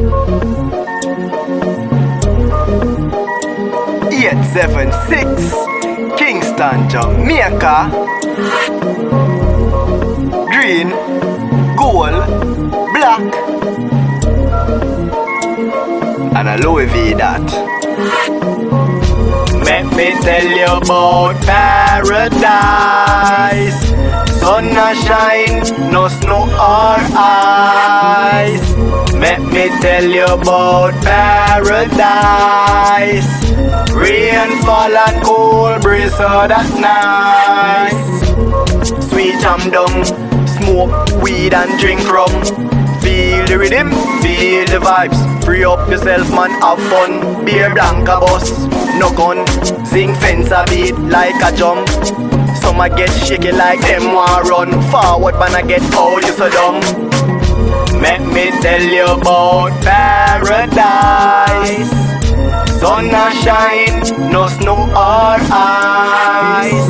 876 Kingston, Jamaica. Green, gold, black, and a Louis V that. Let me tell you about paradise. Sun a shine, no snow or ice. Let me tell you about paradise. Rain fall and cool breeze, so that nice. Sweet jam down, smoke weed and drink rum. Feel the rhythm, feel the vibes. Free up yourself, man, have fun. Beer blanca boss, no gun. Zing fence a beat like a drum. Some a get shaky like them want run. Forward man a get all you so dumb. Let me tell you about paradise. Sun a shine, no snow or ice.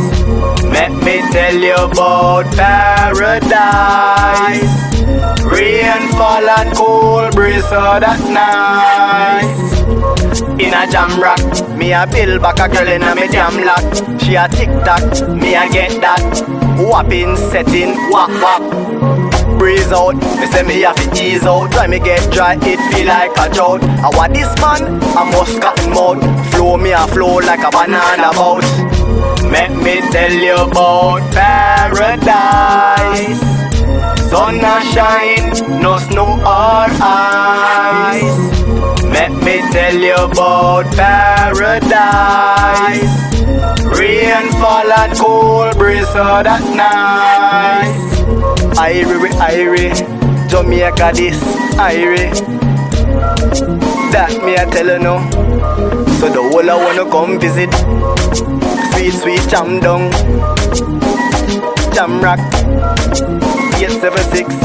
Let me tell you about paradise. Rain fall and cool breeze, so that nice. In a jam rock, me a build back a girl in a me jam lock. She a tic-tac, me a get that. Whopping, setting, whap whap. Breeze out, me say me have to ease out. Try me get dry, it feel like a drought. I want this man, a muscat mouth. Flow me a flow like a banana boat. Let me tell you about paradise. Sun a shine, no snow or ice. Let me tell you about paradise. Rain fall and cool breeze, so that nice. Irie, Jamaica this, Irie. That me a tell you now. So the whole I wanna come visit. Sweet jam down, jam rock. 876